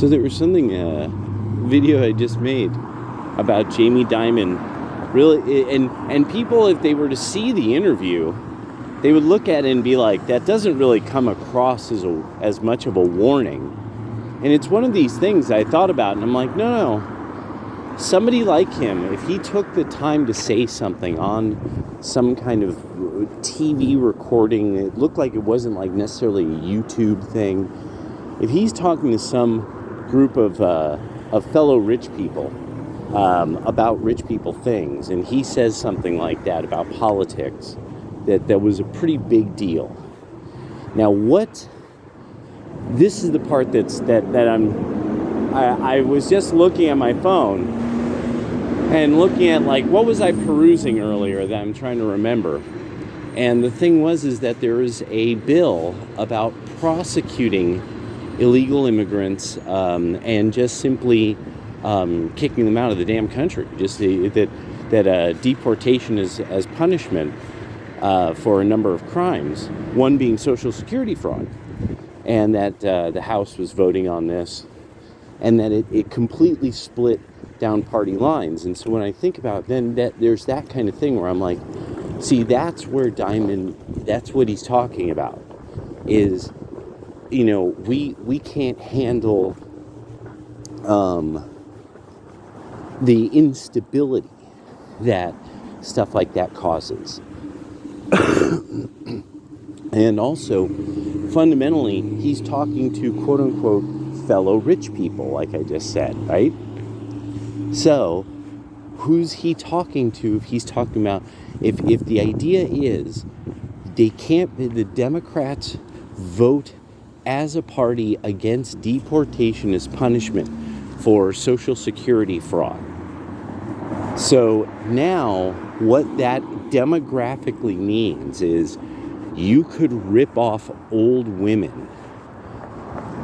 So there was something, video I just made about Jamie Dimon. Really, and people, if they were to see the interview, they would look at it and be like, that doesn't really come across as much of a warning. And it's one of these things I thought about, and I'm like, no. Somebody like him, if he took the time to say something on some kind of TV recording, it looked like it wasn't like necessarily a YouTube thing. If he's talking to some group of fellow rich people about rich people things, and he says something like that about politics, that was a pretty big deal. Now, this is the part I was just looking at my phone and looking at, like, what was I perusing earlier that I'm trying to remember. And the thing is that there is a bill about prosecuting illegal immigrants and just simply kicking them out of the damn country. Just that deportation is as punishment for a number of crimes, one being Social Security fraud. And that the House was voting on this, and that it completely split down party lines. And so when I think about then that there's that kind of thing where I'm like, see, that's where that's what he's talking about, is, we can't handle the instability that stuff like that causes. And also, fundamentally, he's talking to quote-unquote fellow rich people, like I just said, right? So, who's he talking to if he's talking about, if the idea is the Democrats vote as a party against deportation as punishment for Social Security fraud. So now what that demographically means is you could rip off old women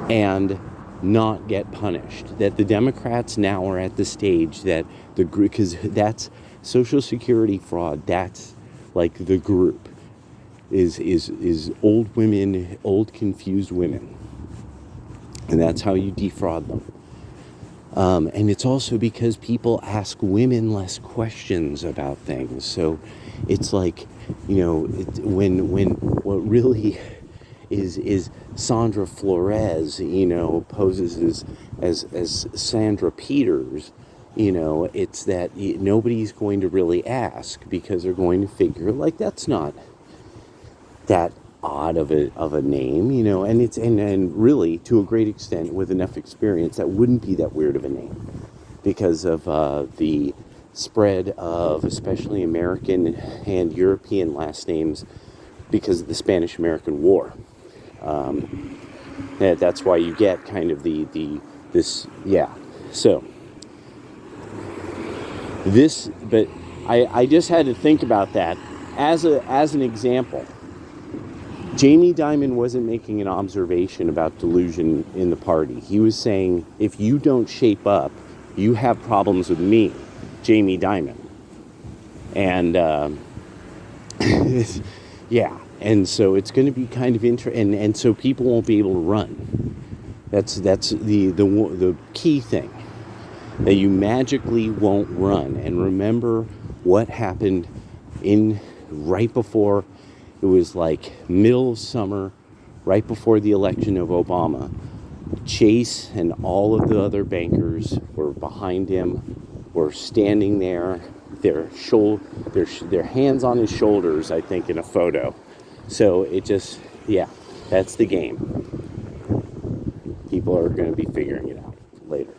and not get punished. That the Democrats now are at the stage that the group, because that's Social Security fraud, that's like the group is old women, old confused women, and that's how you defraud them. And it's also because people ask women less questions about things. So it's like, when what really is Sandra Flores, poses as Sandra Peters, it's that nobody's going to really ask, because they're going to figure, like, that's not that odd of a name, and it's and really, to a great extent, with enough experience, that wouldn't be that weird of a name, because of the spread of especially American and European last names because of the Spanish-American War. That's why you get kind of but I just had to think about that as an example. Jamie Dimon wasn't making an observation about delusion in the party. He was saying, if you don't shape up, you have problems with me, Jamie Dimon. And, and so it's going to be kind of and so people won't be able to run. That's the key thing, that you magically won't run. And remember what happened right before. It was like middle of summer, right before the election of Obama. Chase and all of the other bankers were behind him, were standing there, their hands on his shoulders, I think, in a photo. So it just, that's the game. People are going to be figuring it out later.